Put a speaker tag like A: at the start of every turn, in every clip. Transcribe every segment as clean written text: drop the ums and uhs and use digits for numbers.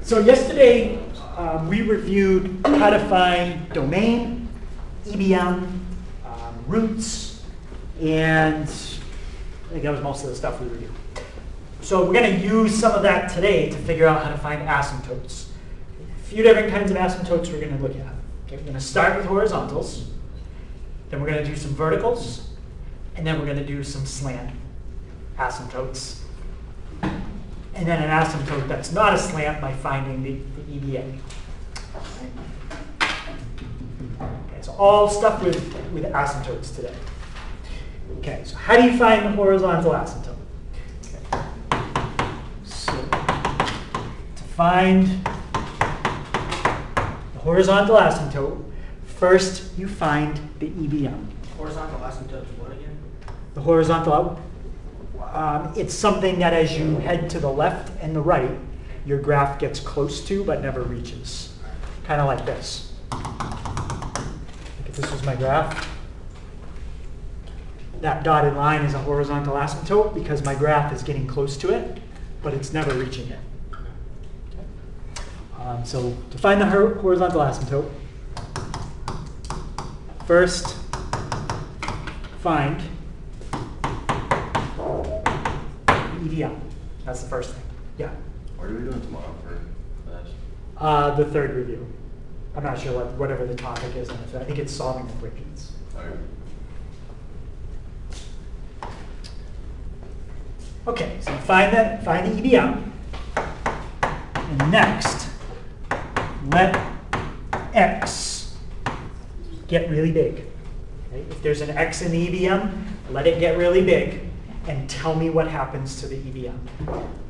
A: So yesterday we reviewed how to find domain, EBM, roots, and I think that was most of the stuff we reviewed. So we're going to use some of that today to figure out how to find asymptotes. A few different kinds of asymptotes we're going to look at. Okay, we're going to start with horizontals, then we're going to do some verticals, and then we're going to do some slant asymptotes. And then an asymptote that's not a slant by finding the EBA. Okay, so all stuff with asymptotes today. Okay, so how do you find the horizontal asymptote? Okay. So to find the horizontal asymptote, first you find the EBM.
B: Horizontal asymptote is what again?
A: The horizontal, it's something that as you head to the left and the right, your graph gets close to but never reaches. Kind of like this. If this was my graph, that dotted line is a horizontal asymptote because my graph is getting close to it, but it's never reaching it. Okay. So to find the horizontal asymptote, first find EBM. That's the first thing. Yeah.
C: What are we doing tomorrow for this?
A: The third review. I'm not sure whatever the topic is. I think it's solving equations. Okay, so find the EBM, and next let x get really big. Okay? If there's an x in the EBM, let it get really big, and tell me what happens to the EBM.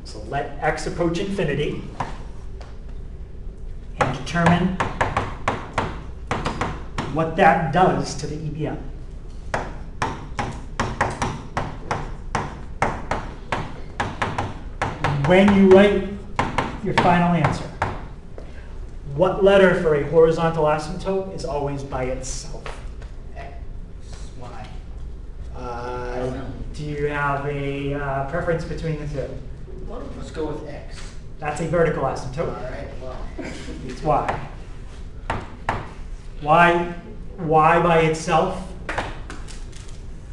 A: So let x approach infinity, and determine what that does to the EBM. When you write your final answer, what letter for a horizontal asymptote is always by itself?
B: X, Y.
A: Do you have a preference between the two?
B: Let's go with X.
A: That's a vertical asymptote.
B: All right, well.
A: It's Y. Y by itself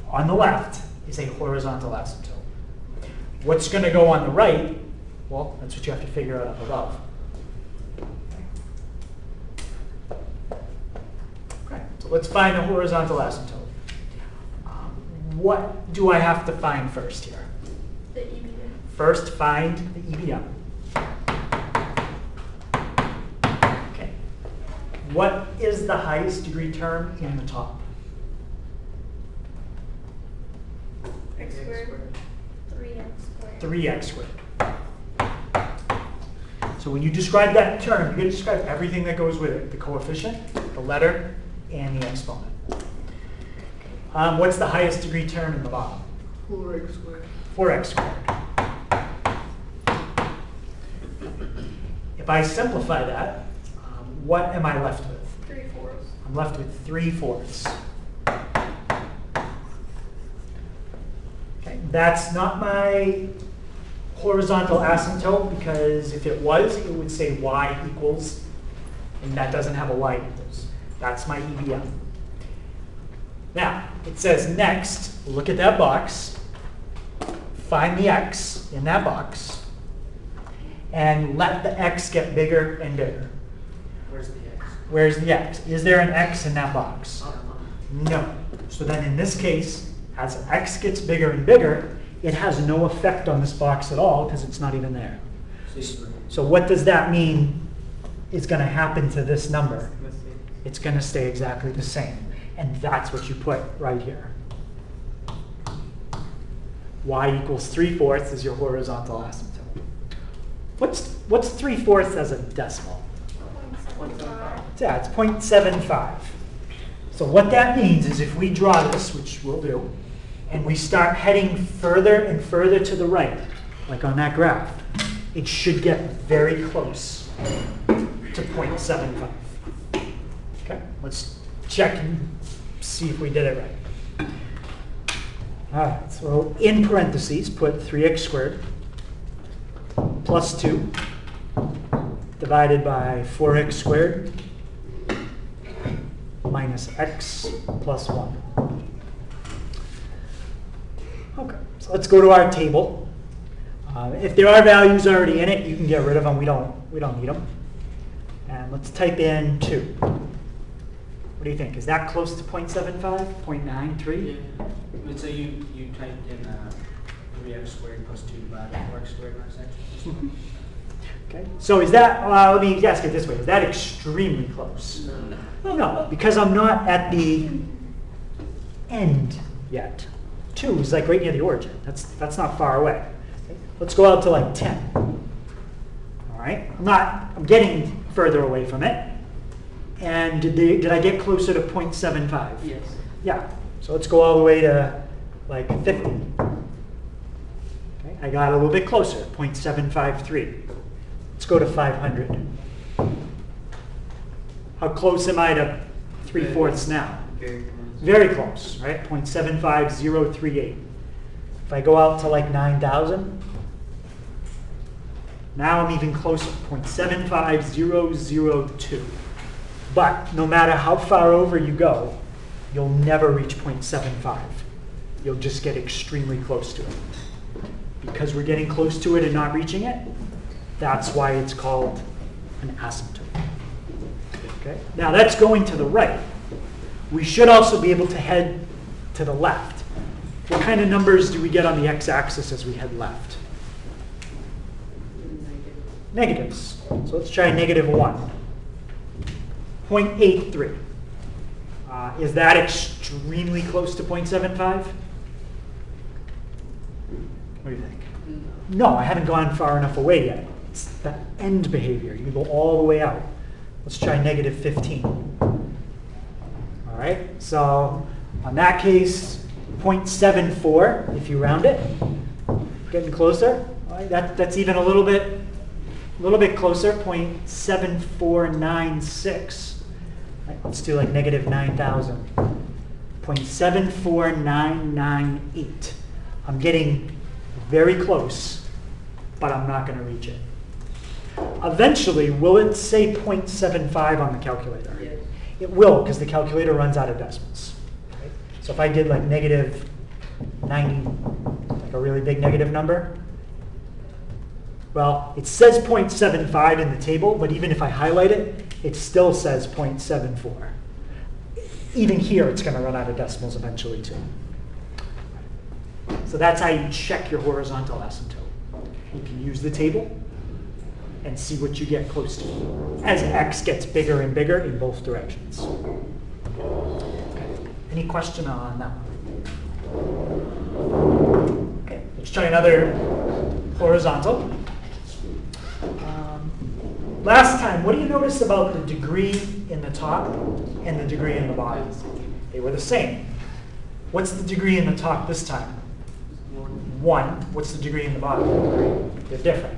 A: on the left is a horizontal asymptote. What's going to go on the right? Well, that's what you have to figure out up above. Okay, so let's find the horizontal asymptote. What do I have to find first here?
D: The EBM.
A: First, find the EBM. Okay. What is the highest degree term in the top?
D: X squared. 3x squared.
A: 3x squared. So when you describe that term, you're going to describe everything that goes with it, the coefficient, the letter, and the exponent. What's the highest degree term in the bottom?
B: 4x squared.
A: 4x squared. If I simplify that, what am I left with?
D: 3/4.
A: I'm left with 3/4. Okay, that's not my horizontal asymptote because if it was, it would say y equals, and that doesn't have a y equals. That's my EBM. Now, it says next, look at that box, find the x in that box, and let the x get bigger and bigger.
B: Where's the X?
A: Where's the x? Is there an x in that box?
B: Oh,
A: No. So then in this case, as x gets bigger and bigger, it has no effect on this box at all because it's not even there. So what does that mean is going to happen to this number? It's going to stay exactly the same. And that's what you put right here. Y equals 3/4 is your horizontal asymptote. What's 3/4 as a decimal?
D: 0.75.
A: Yeah, it's 0.75. So what that means is if we draw this, which we'll do, and we start heading further and further to the right, like on that graph, it should get very close to 0.75. Okay, let's check and see if we did it right. All right, so in parentheses, put 3x squared plus 2 divided by 4x squared minus x plus 1. Okay, so let's go to our table. If there are values already in it, you can get rid of them. We don't need them. And let's type in 2. What do you think? Is that close to 0.75, 0.93?
B: Yeah. So you typed in 3x squared plus 2 divided by 4x squared in our section?
A: Okay, so is that, let me ask it this way, is that extremely close? No, because I'm not at the end yet. 2 is like right near the origin. That's not far away. Okay, let's go out to like 10. All right, I'm getting further away from it. And did I get closer to 0.75?
B: Yes.
A: Yeah, so let's go all the way to like 50. Okay, I got a little bit closer, 0.753. Let's go to 500. How close am I to 3/4 now?
B: Very close.
A: Very close, right? 0.75038. If I go out to like 9,000, now I'm even closer, 0.75002. But no matter how far over you go, you'll never reach 0.75. You'll just get extremely close to it. Because we're getting close to it and not reaching it, that's why it's called an asymptote. Okay? Now that's going to the right. We should also be able to head to the left. What kind of numbers do we get on the x-axis as we head left? Negatives. So let's try -1. 0.83. Is that extremely close to 0.75? What do you think? No, I haven't gone far enough away yet. It's the end behavior. You go all the way out. Let's try -15. All right, so on that case, 0.74 if you round it. Getting closer. All right, that's even a little bit closer, 0.7496. Right, let's do like -9,000. 0.74998. I'm getting very close, but I'm not going to reach it. Eventually, will it say 0.75 on the calculator?
B: Yes.
A: It will, because the calculator runs out of decimals. Right? So if I did like -90, like a really big negative number, well, it says 0.75 in the table, but even if I highlight it, it still says 0.74. Even here, it's going to run out of decimals eventually too. So that's how you check your horizontal asymptote. You can use the table and see what you get close to as x gets bigger and bigger in both directions. Okay. Any question on that one? Okay, let's try another horizontal. Last time, what do you notice about the degree in the top and the degree in the bottom? They were the same. What's the degree in the top this time? 1. What's the degree in the bottom? They're different.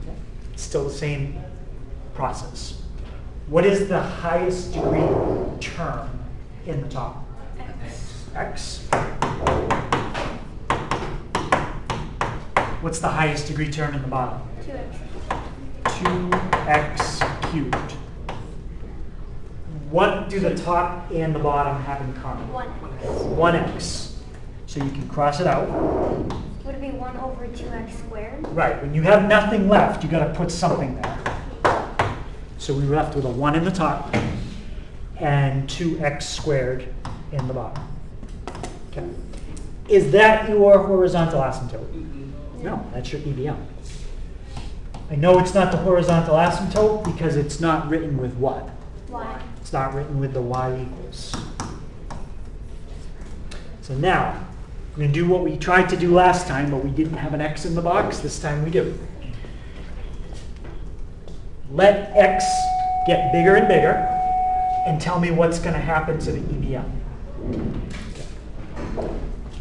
A: Okay. It's still the same process. What is the highest degree term in the top? X. What's the highest degree term in the bottom?
D: 2x.
A: 2x cubed. What do the top and the bottom have in common?
D: 1x.
A: 1x. So you can cross it out.
D: Would it be 1 over 2x squared?
A: Right, when you have nothing left, you got to put something there. So we were left with a 1 in the top and 2x squared in the bottom. Okay. Is that your horizontal asymptote? No, that's your EBM. I know it's not the horizontal asymptote because it's not written with what?
D: Y.
A: It's not written with the y equals. So now, we're going to do what we tried to do last time, but we didn't have an x in the box. This time we do. Let x get bigger and bigger, and tell me what's going to happen to the EBM.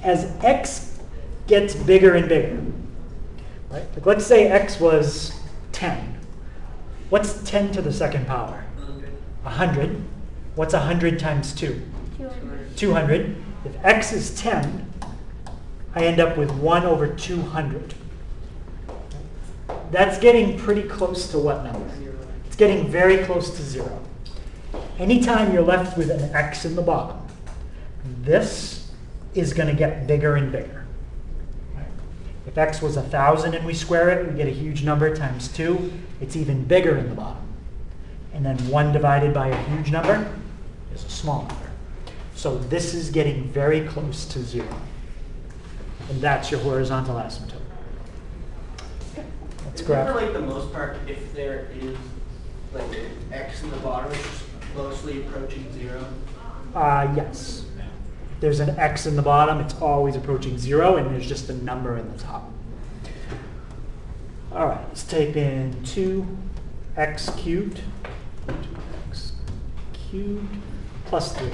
A: As x gets bigger and bigger, right? Like let's say x was 10. What's 10 to the second power? 100. What's 100 times 2?
D: 200.
A: 200. If x is 10, I end up with 1 over 200. That's getting pretty close to what number? It's getting very close to 0. Anytime you're left with an x in the bottom, this is going to get bigger and bigger. If x was 1,000 and we square it, we get a huge number times 2. It's even bigger in the bottom. And then 1 divided by a huge number is a small number. So this is getting very close to 0. And that's your horizontal asymptote. Let's
B: Is
A: grab.
B: it for like the most part, if there is like x in the bottom, it's just mostly approaching 0?
A: Yes. If there's an x in the bottom, it's always approaching 0, and there's just a number in the top. All right, let's type in 2x cubed, 2x cubed plus 3.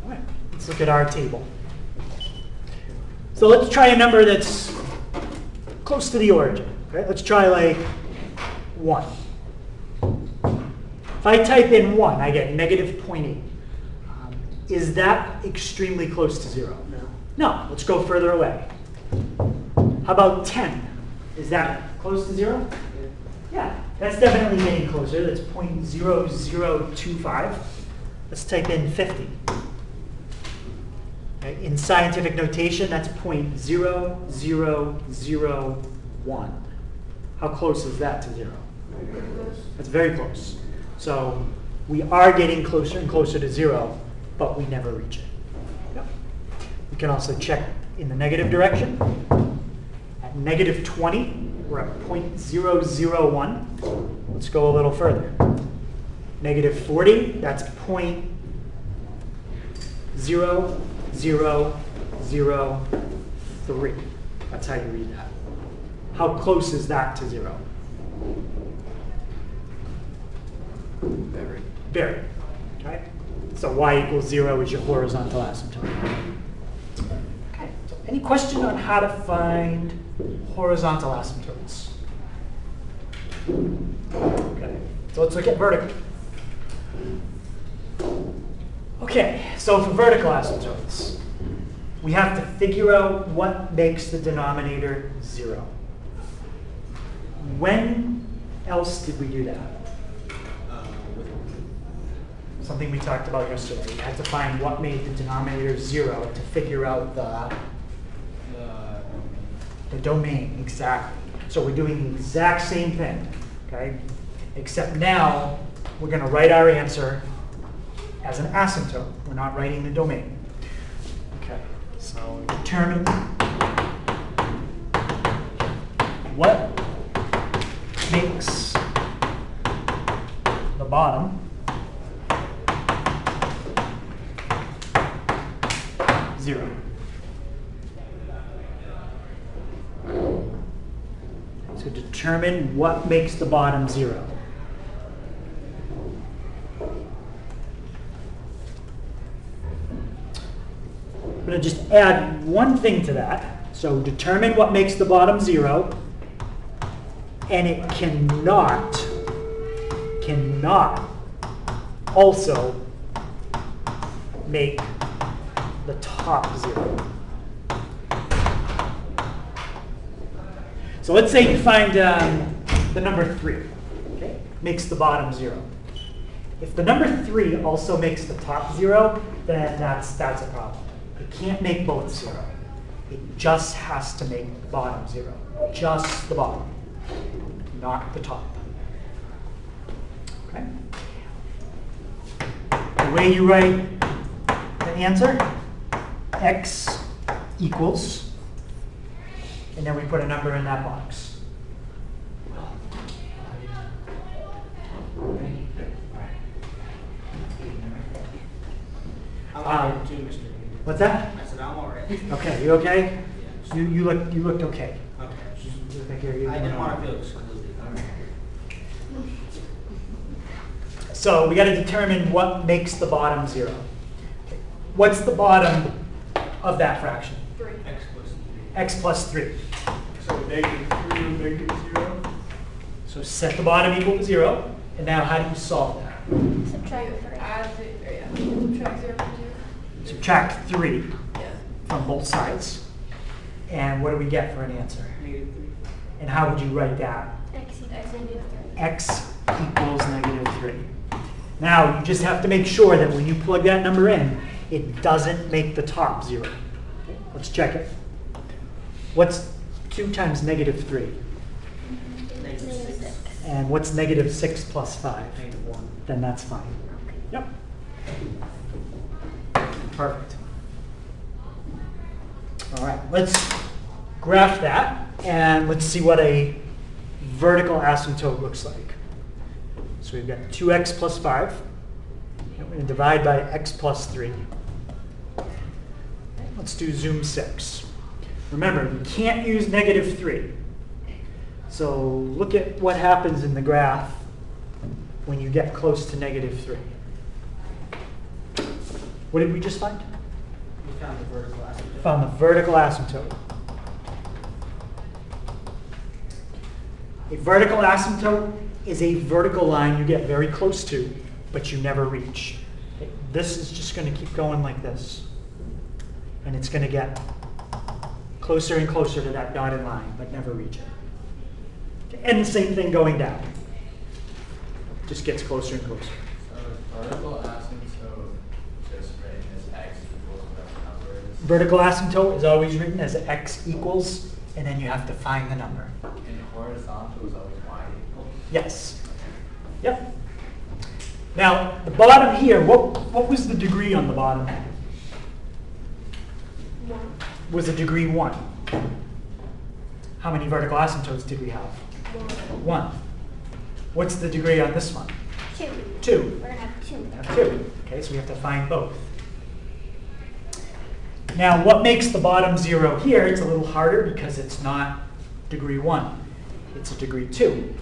A: All right, let's look at our table. So let's try a number that's close to the origin. Right? Let's try like 1. If I type in 1, I get negative 0.8. Is that extremely close to 0?
B: No.
A: No, let's go further away. How about 10? Is that close to 0? Yeah, that's definitely getting closer. That's 0.0025. Let's type in 50. Okay, in scientific notation, that's 0.0001. How close is that to 0? That's very close. So we are getting closer and closer to 0, but we never reach it. Yep. We can also check in the negative direction. At negative 20, we're at 0.001. Let's go a little further. Negative 40, that's 0.0003. That's how you read that. How close is that to 0?
C: Very.
A: Very. Okay? So y equals 0 is your horizontal asymptote. Okay. So any question on how to find horizontal asymptotes? Okay. So let's look at vertical. Okay. So for vertical asymptotes, we have to figure out what makes the denominator 0. When else did we do that? Something we talked about yesterday. We had to find what made the denominator 0 to figure out the domain, exactly. So we're doing the exact same thing, okay? Except now we're going to write our answer as an asymptote. We're not writing the domain. Okay, so determine what makes the bottom 0. So determine what makes the bottom 0. I'm going to just add one thing to that. So determine what makes the bottom 0, and it cannot also make the top 0. So let's say you find the number 3, okay, makes the bottom 0. If the number 3 also makes the top 0, then that's a problem. It can't make both 0. It just has to make the bottom 0. Just the bottom, not the top. Okay. The way you write the answer, x equals, and then we put a number in that box.
B: I'm all right too, Mr.
A: What's that?
B: I said I'm all right.
A: Okay, you okay?
B: Yeah.
A: You looked okay.
B: Okay.
A: You look like you're
B: I
A: doing
B: didn't
A: all
B: want to
A: right.
B: feel excluded.
A: So we got to determine what makes the bottom 0. Okay. What's the bottom of that fraction?
E: 3.
B: X plus 3.
A: X plus 3.
F: So -3 would make it 0?
A: So set the bottom equal to 0. And now how do you solve that?
D: Subtract 3.
E: Add the, or yeah, subtract 0 from 2.
A: Subtract 3
E: Yeah.
A: from both sides. And what do we get for an answer?
B: -3.
A: And how would you write that?
D: X equals negative 3.
A: x equals -3. Now, you just have to make sure that when you plug that number in, it doesn't make the top 0. Okay, let's check it. What's 2 times -3?
B: Negative 6.
A: And what's -6 plus 5?
B: -1.
A: Then that's fine. Yep. Perfect. All right, let's graph that and let's see what a vertical asymptote looks like. So we've got 2x plus 5. And we're going to divide by x plus 3. Let's do zoom 6. Remember, you can't use -3. So look at what happens in the graph when you get close to -3. What did we just find?
B: We found the vertical asymptote.
A: Found the vertical asymptote. A vertical asymptote is a vertical line you get very close to, but you never reach. Okay, this is just going to keep going like this. And it's going to get closer and closer to that dotted line, but never reach it. Okay, and the same thing going down. Just gets closer and closer.
C: So is vertical asymptote just written as x equals whatever number it is?
A: Vertical asymptote is always written as x equals, and then you have to find the number.
C: And horizontal is always y equals?
A: Yes. Yep. Now, the bottom here, what was the degree on the bottom? Was a degree 1. How many vertical asymptotes did we have? 1. What's the degree on this one?
D: 2.
A: 2.
D: We're gonna have 2.
A: We have 2. Okay, so we have to find both. Now, what makes the bottom 0 here? It's a little harder because it's not degree 1. It's a degree 2.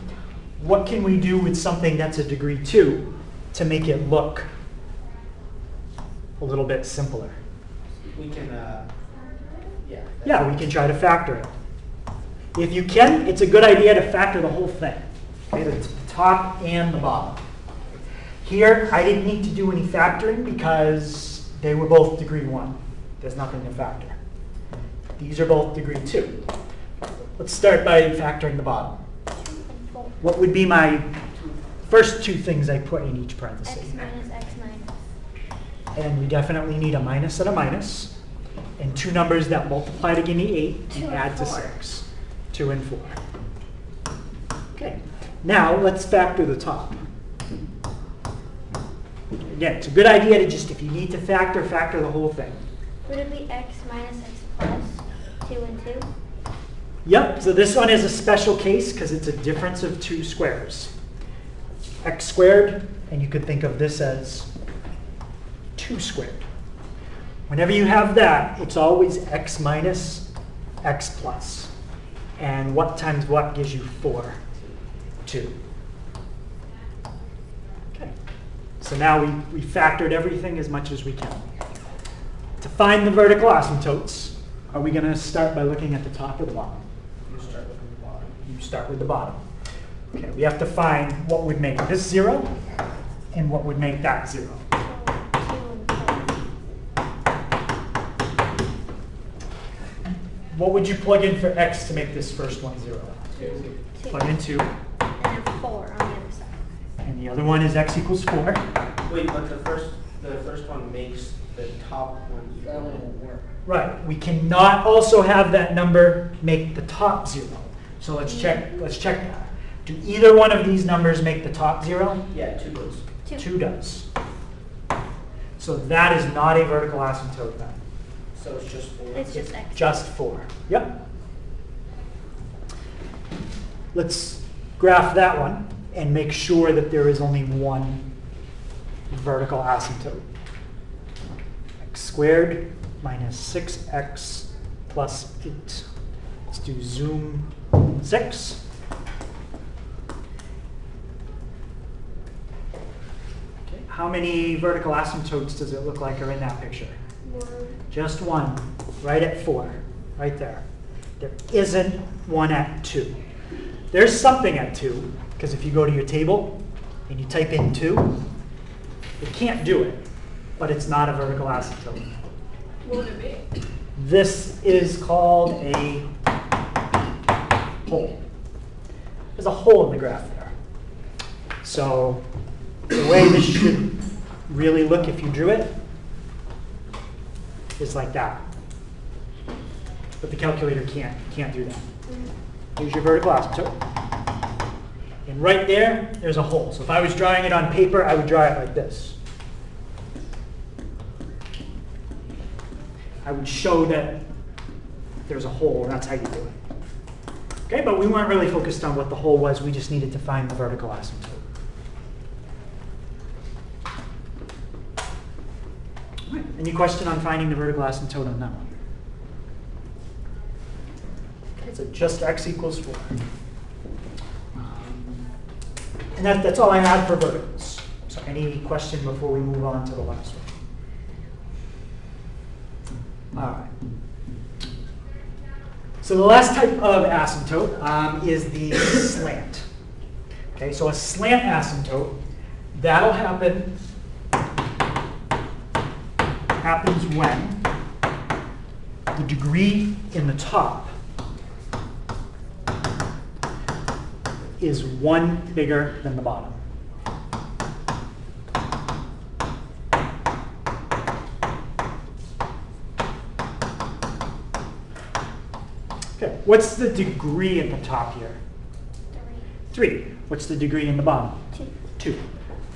A: What can we do with something that's a degree 2 to make it look a little bit simpler?
B: We can, yeah.
A: Yeah, we can try to factor it. If you can, it's a good idea to factor the whole thing. Okay, the top and the bottom. Here, I didn't need to do any factoring because they were both degree 1. There's nothing to factor. These are both degree 2. Let's start by factoring the bottom.
D: 2 and 4.
A: What would be my first 2 things I put in each parenthesis?
D: X minus X minus.
A: And we definitely need a minus and a minus. And 2 numbers that multiply to give me 8
D: 2
A: and
D: and
A: add to
D: 4.
A: 6. 2 and 4. Okay, now let's factor the top. Again, it's a good idea to just, if you need to factor, factor the whole thing.
D: Would it be X minus X plus 2 and 2?
A: Yep, so this one is a special case because it's a difference of 2 squares. X squared, and you could think of this as 2 squared. Whenever you have that, it's always x minus x plus. And what times what gives you 4? 2. Okay, so now we factored everything as much as we can. To find the vertical asymptotes, are we going to start by looking at the top or the bottom?
B: You start with the bottom.
A: You start with the bottom. Okay, we have to find what would make this 0 and what would make that 0.
D: So 2 and 4.
A: What would you plug in for x to make this first one 0?
B: 2.
D: 2.
A: Plug in 2,
D: And then 4 on the other side.
A: and the other one is x equals 4.
B: Wait, but the first one makes the top one equal. That one won't work.
A: Right, we cannot also have that number make the top 0. So let's check that. Do either one of these numbers make the top 0?
B: Yeah, 2 goes.
D: 2.
A: 2 does. So that is not a vertical asymptote then.
B: So it's just 4.
D: It's just X.
A: Just 4. Yep. Let's graph that one and make sure that there is only one vertical asymptote. X squared minus 6x plus 8. Let's do zoom 6. Okay. How many vertical asymptotes does it look like are in that picture?
D: 1.
A: Just one, right at 4, right there. There isn't one at 2. There's something at 2, because if you go to your table and you type in 2, it can't do it, but it's not a vertical asymptote.
E: What would it be?
A: This is called a pole. There's a hole in the graph there. So the way this should really look if you drew it is like that. But the calculator can't do that. Here's your vertical asymptote. And right there, there's a hole. So if I was drawing it on paper, I would draw it like this. I would show that there's a hole, and that's how you do it. Okay, but we weren't really focused on what the hole was. We just needed to find the vertical asymptote. All right, any question on finding the vertical asymptote on that one? Okay, so just x equals 4. And that's all I had for verticals. So any question before we move on to the last one? All right. So the last type of asymptote is the slant. Okay, so a slant asymptote, that'll happens when the degree in the top is 1 bigger than the bottom. Okay, what's the degree at the top here? 3. What's the degree in the bottom? 2.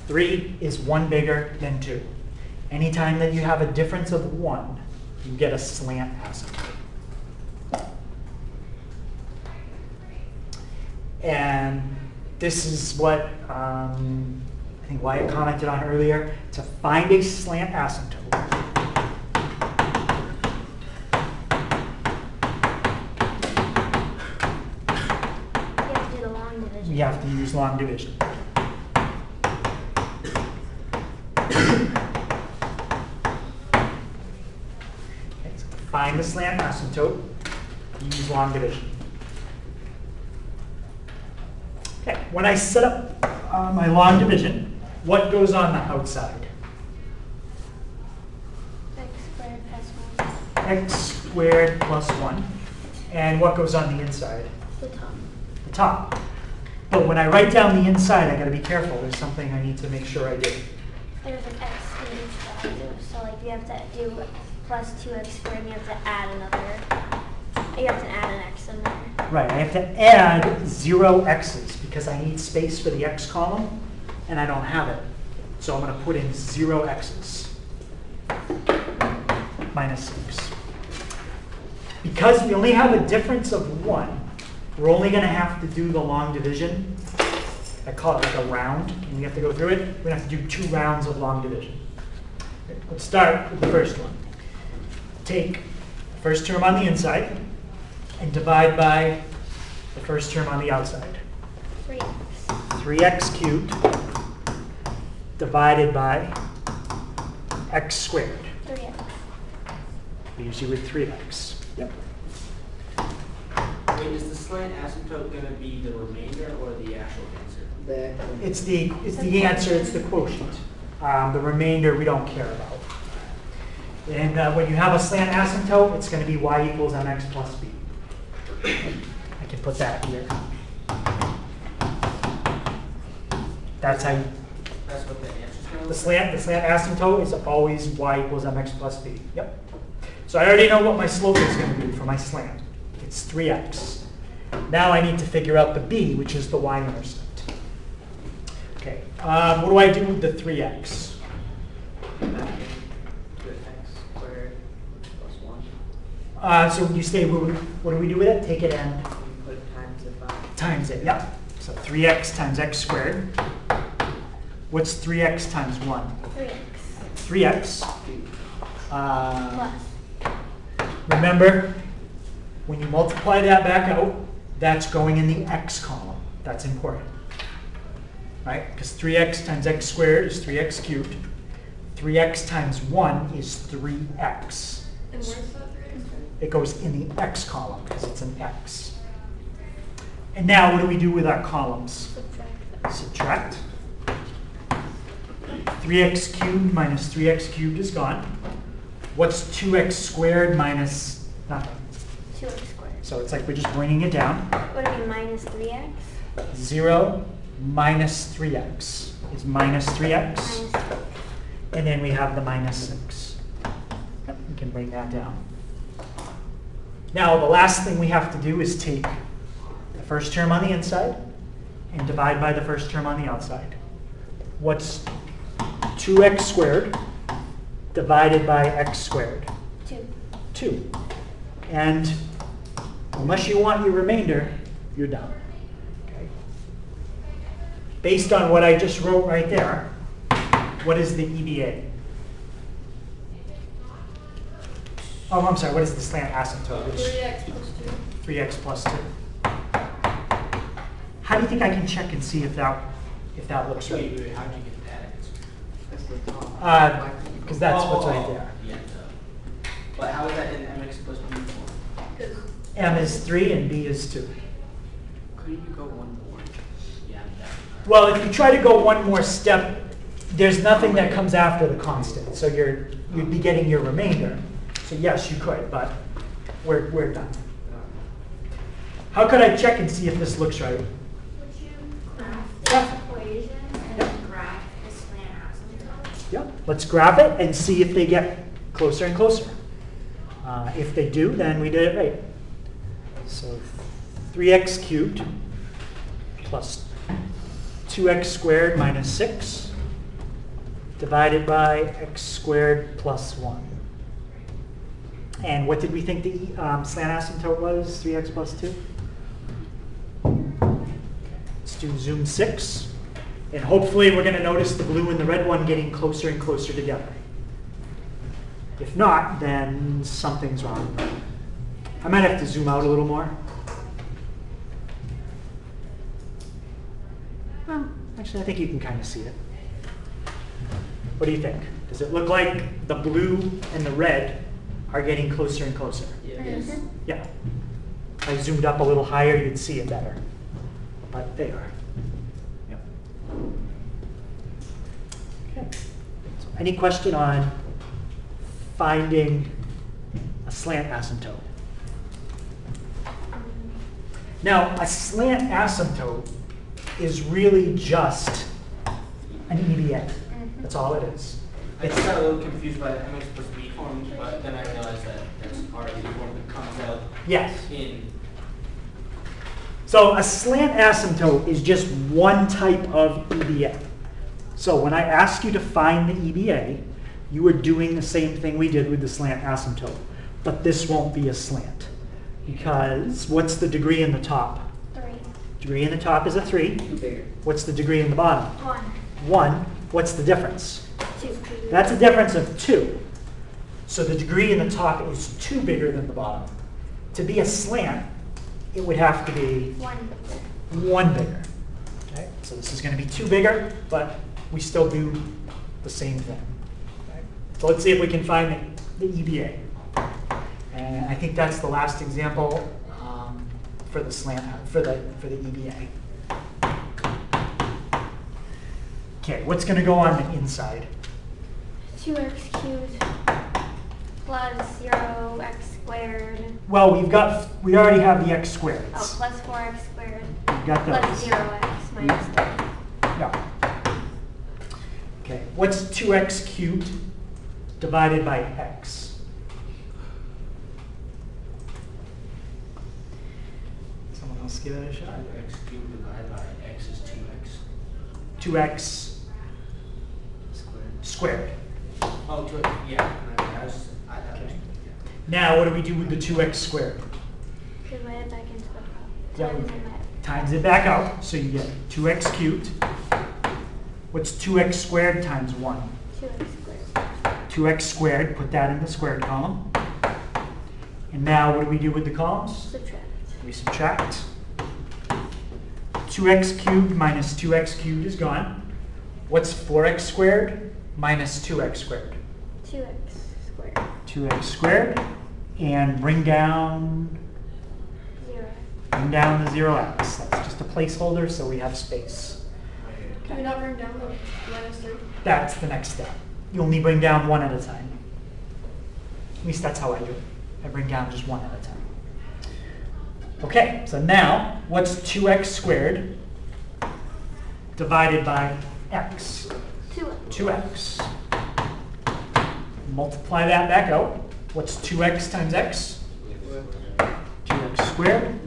A: 3 is 1 bigger than 2. Anytime that you have a difference of 1, you get a slant asymptote. And this is what I think Wyatt commented on earlier. To find a slant asymptote,
D: You have to do the long division.
A: you have to use long division. Okay, so to find the slant asymptote, use long division. Okay, when I set up my long division, what goes on the outside?
D: X squared plus 1.
A: X squared plus 1. And what goes on the inside?
D: The top.
A: The top. But when I write down the inside, I got to be careful. There's something I need to make sure I do.
D: There's an x in each value. So like you have to do plus 2x squared and you have to add another. You have to add an x in there.
A: Right, I have to add 0 x's because I need space for the x column, and I don't have it. So I'm going to put in 0 x's. Minus 6. Because we only have a difference of 1, we're only going to have to do the long division. I call it like a round, and we have to go through it. We're going to have to do 2 rounds of long division. Okay, let's start with the first one. Take the first term on the inside and divide by the first term on the outside.
D: 3x.
A: 3x cubed divided by x squared.
D: 3x.
A: Leaves you with 3x. Yep.
B: Wait, is the slant asymptote going to be the remainder or the actual answer?
A: It's the answer, it's the quotient. The remainder we don't care about. And when you have a slant asymptote, it's going to be y equals mx plus b. I can put that here. That's how you,
B: That's what the answer's going to
A: the slant asymptote is always y equals mx plus b. Yep. So I already know what my slope is going to be for my slant. It's 3x. Now I need to figure out the b, which is the y-intercept. Okay. What do I do with the 3x?
B: X squared plus 1.
A: So you say, what do we do with it? Take it and
B: You put times it by.
A: times it. Yep. So 3x times x squared. What's 3x times 1?
D: 3x.
A: 3x.
D: Plus.
A: Remember, when you multiply that back out, that's going in the x column. That's important. Right? Because 3x times x squared is 3x cubed. 3x times 1 is 3x.
E: And where's that 3x?
A: It goes in the x column because it's an x. And now what do we do with our columns?
D: Subtract.
A: Subtract. 3x cubed minus 3x cubed is gone. What's 2x squared minus nothing?
D: 2x squared.
A: So it's like we're just bringing it down.
D: Would it be minus 3x?
A: 0 minus 3x is minus 3x.
D: Minus
A: And then we have the minus 6. Yep, we can bring that down. Now, the last thing we have to do is take the first term on the inside and divide by the first term on the outside. What's 2x squared divided by x squared?
D: 2.
A: 2. And unless you want your remainder, you're done. Okay. Based on what I just wrote right there, what is the EBA? Oh, I'm sorry, what is the slant asymptote? It's
E: 3x plus 2.
A: 3x plus 2. How do you think I can check and see if that looks right?
B: Wait, how'd you get that answer?
F: That's the top.
A: Because that's what's right there.
B: Yeah, duh. But how is that in mx plus b form?
E: Because
A: M is 3 and B is 2.
B: Couldn't you go one more? Yeah, I'm down.
A: Well, if you try to go one more step, there's nothing that comes after the constant. So you'd be getting your remainder. So yes, you could, but we're done. How could I check and see if this looks right?
G: Would you graph
A: Yeah.
G: this equation and then graph the slant asymptote?
A: Yep. Let's graph it and see if they get closer and closer. If they do, then we did it right. So 3x cubed plus 2x squared minus 6 divided by x squared plus 1. And what did we think the slant asymptote was? 3x plus 2? Let's do zoom 6. And hopefully we're going to notice the blue and the red one getting closer and closer together. If not, then something's wrong. I might have to zoom out a little more. Well, actually, I think you can kind of see it. What do you think? Does it look like the blue and the red are getting closer and closer?
B: Yeah.
D: Yes.
A: Yeah. If I zoomed up a little higher, you'd see it better. But they are. Yep. Okay. So any question on finding a slant asymptote? Now, a slant asymptote is really just an EBA. That's all it is.
B: I just got a little confused by the mx plus b form, but then I realized that that's already the form that comes out
A: Yes.
B: in.
A: So a slant asymptote is just one type of EBA. So when I ask you to find the EBA, you are doing the same thing we did with the slant asymptote. But this won't be a slant. Because what's the degree in the top?
D: 3.
A: Degree in the top is a 3. What's the degree in the bottom?
D: 1.
A: 1. What's the difference?
D: 2.
A: That's a difference of 2. So the degree in the top is 2 bigger than the bottom. To be a slant, it would have to be
D: 1.
A: 1 bigger. Okay? So this is going to be 2 bigger, but we still do the same thing. Okay? So let's see if we can find the EBA. And I think that's the last example for the slant for the EBA. Okay, what's going to go on the inside?
D: 2x cubed plus 0x squared.
A: Well, we already have the x squared.
D: Oh, plus 4x squared
A: We've got
D: plus
A: those.
D: 0x minus 3.
A: Yeah. Okay, what's 2x cubed divided by x? Someone else give it a shot.
B: X cubed divided by x is 2x
A: 2x
B: squared.
A: squared.
B: Oh, yeah. I was.
A: Now, what do we do with the 2x squared?
D: Divide it back into the
A: Yeah.
D: times it back.
A: Times it back out, so you get 2x cubed. What's 2x squared times 1?
D: 2x squared.
A: 2x squared, put that in the squared column. And now what do we do with the columns?
D: Subtract.
A: We subtract. 2x cubed minus 2x cubed is gone. What's 4x squared minus 2x squared?
D: 2x squared.
A: 2x squared. And bring down
D: 0.
A: the 0x. That's just a placeholder, so we have space.
E: Can we not bring down the minus 3?
A: That's the next step. You only bring down one at a time. At least that's how I do it. I bring down just one at a time. Okay, so now what's 2x squared divided by x? 2x. Multiply that back out. What's 2x times x? 2x squared.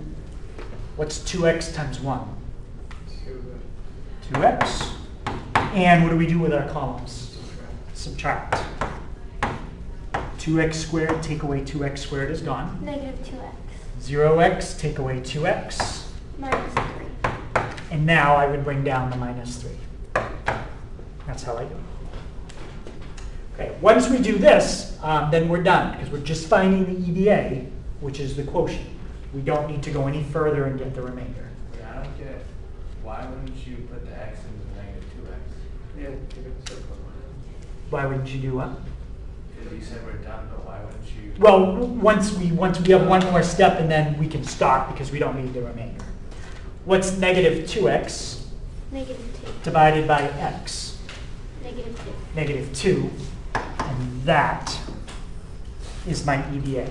A: What's 2x times 1? 2x. And what do we do with our columns? Subtract. 2x squared, take away 2x squared is gone.
D: Negative 2x.
A: 0x, take away 2x.
D: Minus 3.
A: And now I would bring down the minus 3. That's how I do it. Okay, once we do this, then we're done, because we're just finding the EDA, which is the quotient. We don't need to go any further and get the remainder.
C: Yeah, I don't get, why wouldn't you put the x into negative 2x?
F: Yeah, give it a circle.
A: Why wouldn't you do what?
C: Because you said we're done, but why wouldn't you?
A: Well, once we have one more step, and then we can stop because we don't need the remainder. What's negative 2x
D: Negative 2.
A: divided by x?
D: Negative 2.
A: Negative 2. And that is my EDA.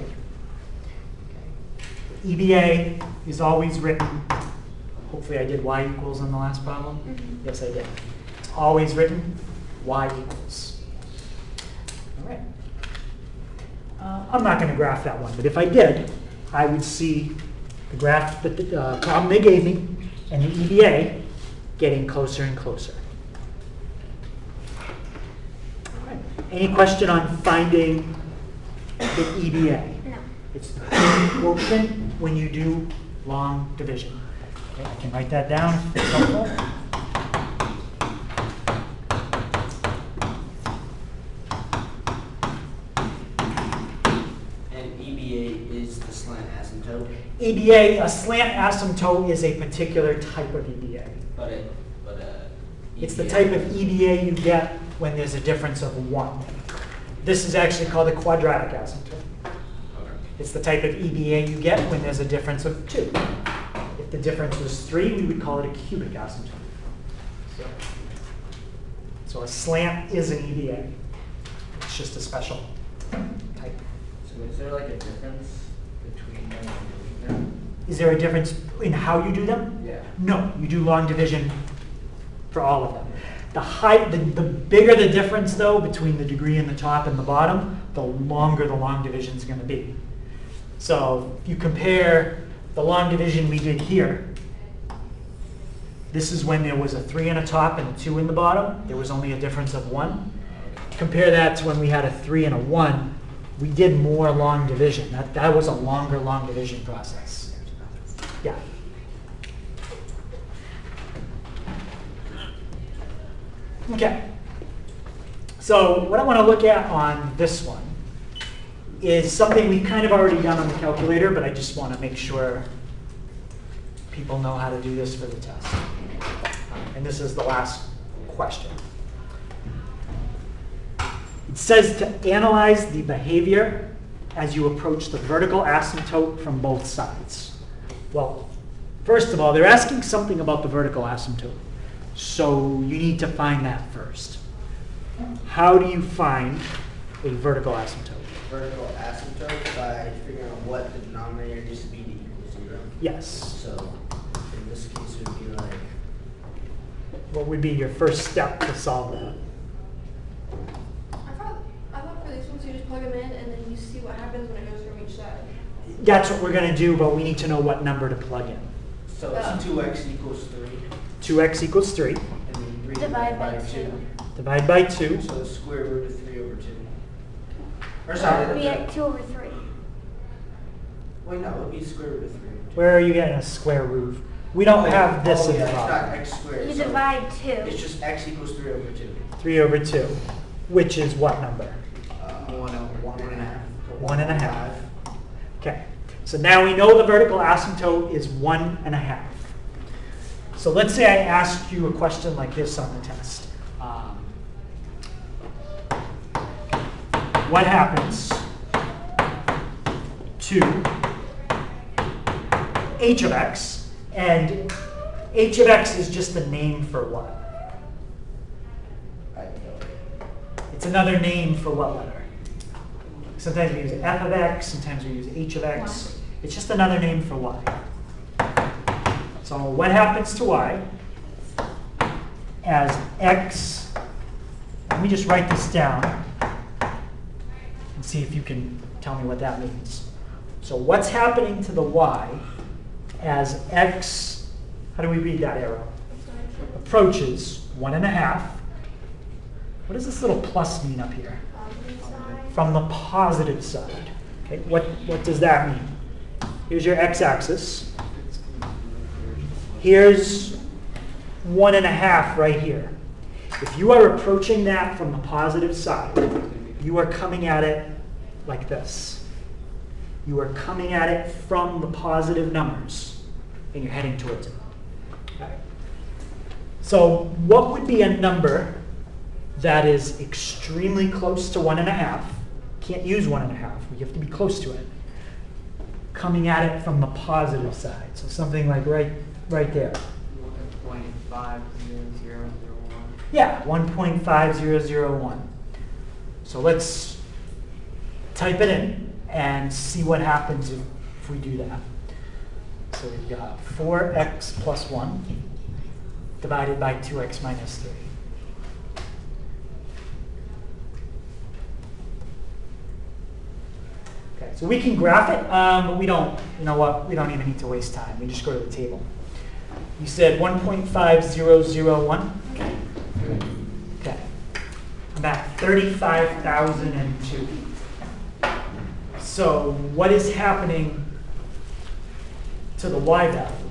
A: EDA is always written, hopefully I did y equals on the last problem.
D: Mhm.
A: Yes, I did. It's always written y equals. All right. I'm not going to graph that one, but if I did, I would see the graph, that the problem they gave me, and the EDA getting closer and closer. All right. Any question on finding the EDA?
D: No.
A: It's the quotient when you do long division. Okay, I can write that down if it's helpful.
B: And EBA is the slant asymptote,
A: EDA, a slant asymptote is a particular type of EDA.
B: but
A: It's the
B: EBA
A: type of EDA you get when there's a difference of 1. This is actually called a quadratic asymptote.
B: Okay.
A: It's the type of EDA you get when there's a difference of 2. If the difference was 3, we would call it a cubic asymptote. So a slant is an EDA. It's just a special type.
C: So is there like a difference between them and doing them?
A: Is there a difference in how you do them?
C: Yeah.
A: No, you do long division for all of them. The bigger the difference, though, between the degree and the top and the bottom, the longer the long division is going to be. So if you compare the long division we did here, this is when there was a 3 in the top and a 2 in the bottom. There was only a difference of 1. Compare that to when we had a 3 and a 1. We did more long division. That was a longer long division process. Yeah. Okay. So what I want to look at on this one is something we've kind of already done on the calculator, but I just want to make sure people know how to do this for the test. And this is the last question. It says to analyze the behavior as you approach the vertical asymptote from both sides. Well, first of all, they're asking something about the vertical asymptote. So you need to find that first. How do you find a vertical asymptote?
B: vertical asymptote by figuring out what the denominator needs to be to equal 0.
A: Yes.
B: So in this case, it would be like,
A: What would be your first step to solve that?
E: I thought for these ones you just plug them in and then you see what happens when it goes from each side.
A: That's what we're going to do, but we need to know what number to plug in.
B: so it's 2x equals 3,
A: 2x equals 3.
B: and then 3
D: Divide
B: divided
D: by
B: by 2.
D: 2.
A: Divide by 2.
B: So the square root of 3 over 2. Or sorry,
D: We get 2 over 3.
B: wait, no, it would be square root of 3 over 2.
A: Where are you getting a square root? We don't have this in
B: yeah,
A: the
B: it's not
A: problem.
B: x squared.
D: You
B: so
D: divide 2.
B: It's just x equals 3 over 2.
A: 3 over 2, which is what number?
B: 1.5.
A: 1.5. Okay, so now we know the vertical asymptote is 1.5. So let's say I ask you a question like this on the test. What happens to h of x? And h of x is just a name for what? It's another name for what letter? Sometimes we use f of x, sometimes we use h of x. It's just another name for what? So what happens to y as x, let me just write this down and see if you can tell me what that means. So what's happening to the y as x, how do we read that arrow? Approaches 1.5. What does this little plus mean up here? From the positive side. Okay, what does that mean? Here's your x-axis. Here's 1.5 right here. If you are approaching that from the positive side, you are coming at it like this. You are coming at it from the positive numbers, and you're heading towards it. Okay. So what would be a number that is extremely close to 1.5? Can't use 1.5. We have to be close to it. Coming at it from the positive side. So something like right there.
F: 1.50001.
A: Yeah, 1.5001. So let's type it in and see what happens if we do that. So we've got 4x plus 1 divided by 2x minus 3. Okay, so we can graph it, but we don't, you know what, we don't even need to waste time. We just go to the table. You said 1.5001? Okay. I'm at 35,002. So what is happening to the y value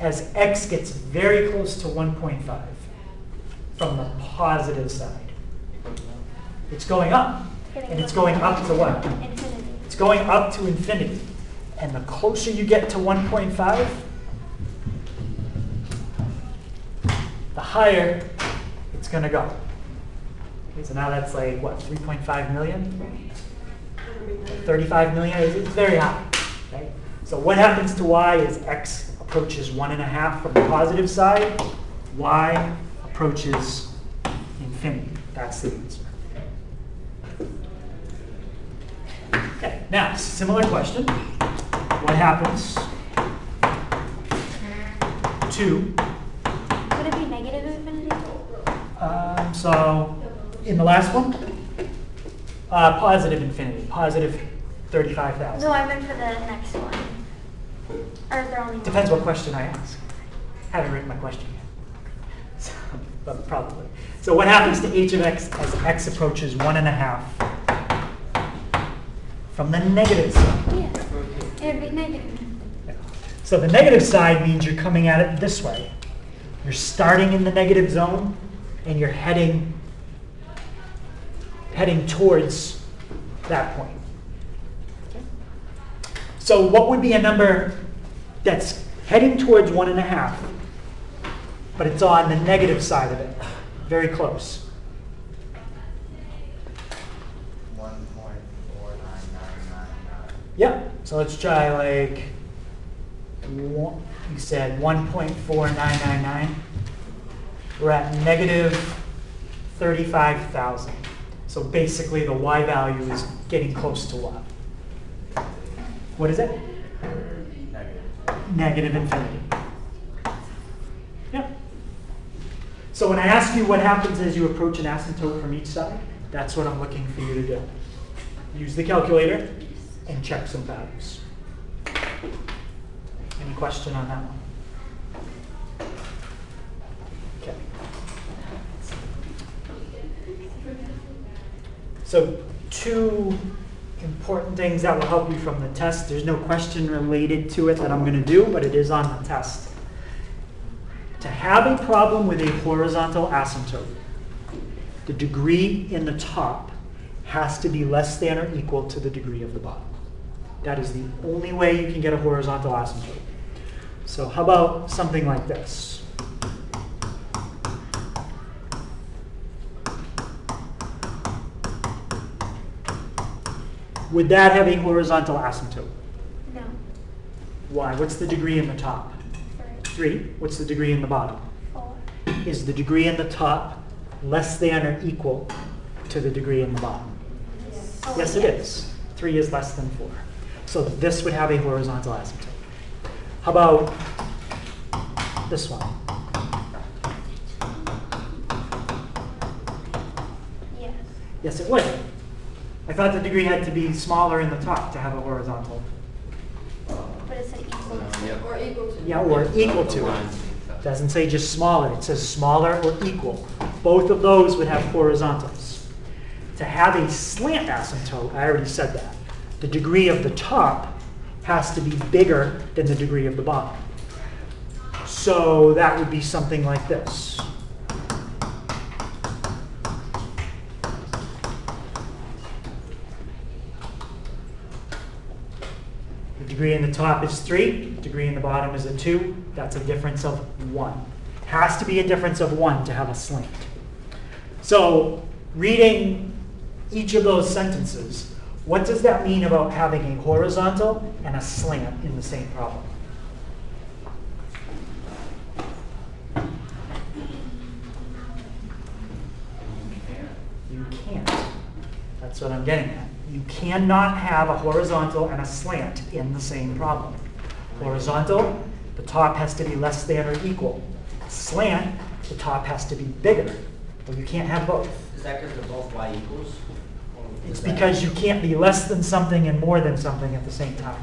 A: as x gets very close to 1.5 from the positive side? It's going up. And it's going up to what?
D: Infinity.
A: It's going up to infinity. And the closer you get to 1.5, the higher it's going to go. Okay, so now that's like, what, 3.5 million? 35 million? It's very high. Okay? So what happens to y as x approaches 1.5 from the positive side? Y approaches infinity. That's the answer. Okay, now, similar question. What happens to,
D: Would it be negative infinity?
A: so in the last one, positive infinity, positive 35,000.
D: No, I meant for the next one. Or is there only one?
A: Depends what question I ask. Haven't written my question yet. So, but probably. So what happens to h of x as x approaches 1.5 from the negative side?
D: Yeah, it would be negative.
A: So the negative side means you're coming at it this way. You're starting in the negative zone, and you're heading towards that point. Okay. So what would be a number that's heading towards 1.5, but it's on the negative side of it, very close?
C: 1.49999.
A: Yep. So let's try like, you said 1.4999. We're at negative 35,000. So basically the y value is getting close to what? What is it?
C: Negative.
A: Negative infinity. Yep. So when I ask you what happens as you approach an asymptote from each side, that's what I'm looking for you to do. Use the calculator and check some values. Any question on that one? Okay. So two important things that will help you from the test. There's no question related to it that I'm going to do, but it is on the test. To have a problem with a horizontal asymptote, the degree in the top has to be less than or equal to the degree of the bottom. That is the only way you can get a horizontal asymptote. So how about something like this? Would that have a horizontal asymptote?
D: No.
A: Why? What's the degree in the top? 3. What's the degree in the bottom?
D: 4.
A: Is the degree in the top less than or equal to the degree in the bottom?
D: Oh,
A: Yes, it is. 3 is less than 4. So this would have a horizontal asymptote. How about this one?
D: Yes.
A: Yes, it would. I thought the degree had to be smaller in the top to have a horizontal.
D: But it said equal to.
E: Or equal to.
A: Yeah, or equal to it. Doesn't say just smaller, it says smaller or equal. Both of those would have horizontals. To have a slant asymptote, I already said that, the degree of the top has to be bigger than the degree of the bottom. So that would be something like this. The degree in the top is 3, degree in the bottom is a 2. That's a difference of 1. It has to be a difference of 1 to have a slant. So reading each of those sentences, what does that mean about having a horizontal and a slant in the same problem? You can't. That's what I'm getting at. You cannot have a horizontal and a slant in the same problem. Horizontal, the top has to be less than or equal. Slant, the top has to be bigger. Well, you can't have both.
B: Is that because they're both y equals? Or
A: It's
B: is that-
A: because you can't be less than something and more than something at the same time.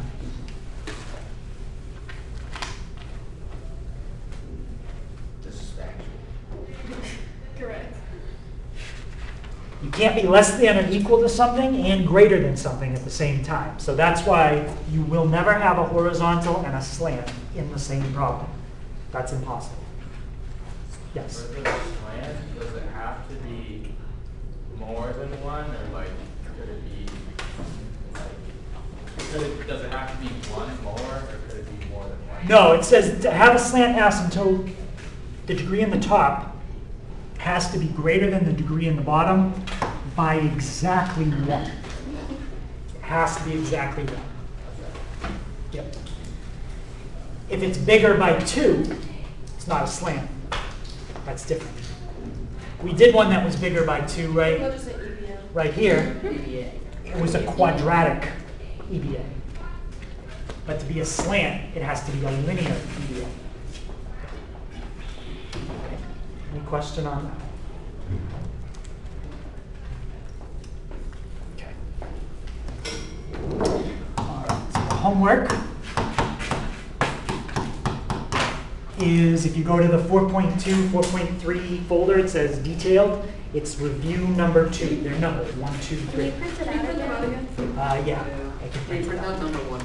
B: This is factual.
E: Correct.
A: You can't be less than or equal to something and greater than something at the same time. So that's why you will never have a horizontal and a slant in the same problem. That's impossible. Yes?
C: For the slant, does it have to be more than one, or like, could it be, like, does it have to be one more, or could it be more than one?
A: No, it says to have a slant asymptote, the degree in the top has to be greater than the degree in the bottom by exactly 1. It has to be exactly 1. Yep. If it's bigger by 2, it's not a slant. That's different. We did one that was bigger by 2,
E: We'll
A: right?
E: just say EBM.
A: Right here. It was a quadratic EBA. But to be a slant, it has to be a linear EBA. Any question on that? Okay. All right, so the homework is if you go to the 4.2, 4.3 folder, it says detailed. It's review number 2. They're numbered 1, 2,
D: Can
A: 3.
D: you print it
E: Can you
D: out
E: print them out
D: again?
E: again?
A: Yeah, I can
F: Hey,
A: print it
F: print
A: out.
F: out number 1.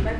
E: Back